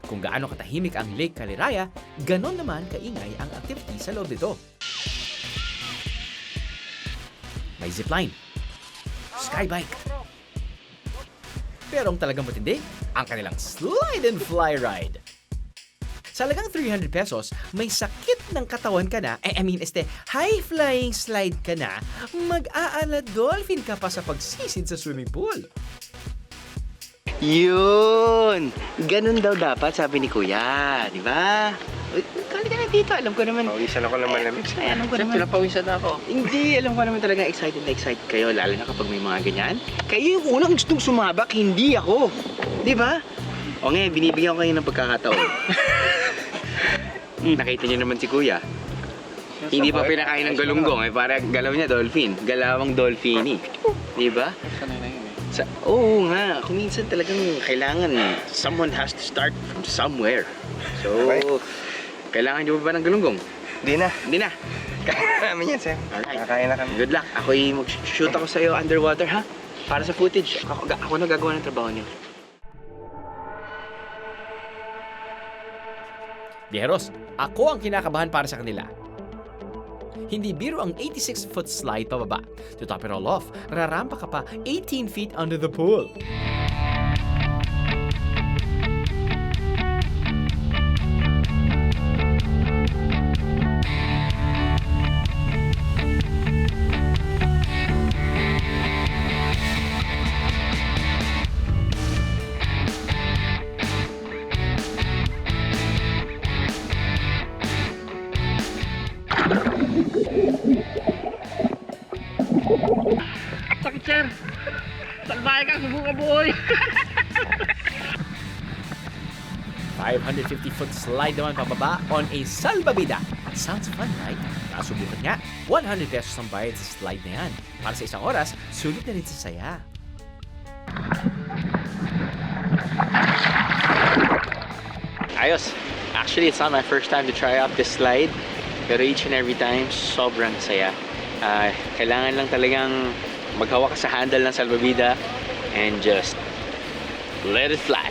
Kung gaano katahimik ang Lake Caliraya, ganon naman kaingay ang activity sa loob nito. May zipline, skybike, pero ang talagang matindi, ang kanilang slide and fly ride. Sa halagang 300 pesos, may sakit ng katawan ka na, high-flying slide ka na, mag-aala dolphin ka pa sa pagsisid sa swimming pool. Yun! Ganun daw dapat, sabi ni Kuya. Di ba? Kali ka na dito, alam ko naman. Pawisan ako naman namin. Ay, alam ko naman. Pawisan ako. Hindi, alam ko naman talaga excited na excited kayo, lalo na kapag may mga ganyan. Kayo yung unang gustong sumabak, hindi ako. Di ba? O ngayon, binibigyan ko kayo ng pagkakataon. Nakita niyo naman si Kuya. Hindi pa pinakain ng galunggong, para galaw niya dolphin. Galawang dolphini. Di ba? Sanay na yun eh. Oo nga, kung minsan talagang kailangan, someone has to start from somewhere. So, Okay. kailangan niyo ba ng galunggong? Hindi na. Hindi na. Kaya namin yan, Sam. Alright. Kakain na kami. Good luck. Ako'y mag-shoot ako sa'yo underwater, ha? Para sa footage. Ako na gagawa ng trabaho niyo. Viajeros, ako ang kinakabahan para sa kanila. Hindi biro ang 86-foot slide pababa. To top it all off, rarampa ka pa 18 feet under the pool. Sakit, sir! Salbahe ka, subukan boy! 550-foot slide naman pababa on a salbabida. Sounds fun, right? Nasubukan nga, 100 pesos ang bayad sa slide na yan. Para sa isang oras, sulit na rin sa saya. Ayos. Actually, it's not my first time to try out this slide. Pero each and every time, sobrang saya. Kailangan lang talagang maghawak ka sa handle ng salbabida and just let it fly.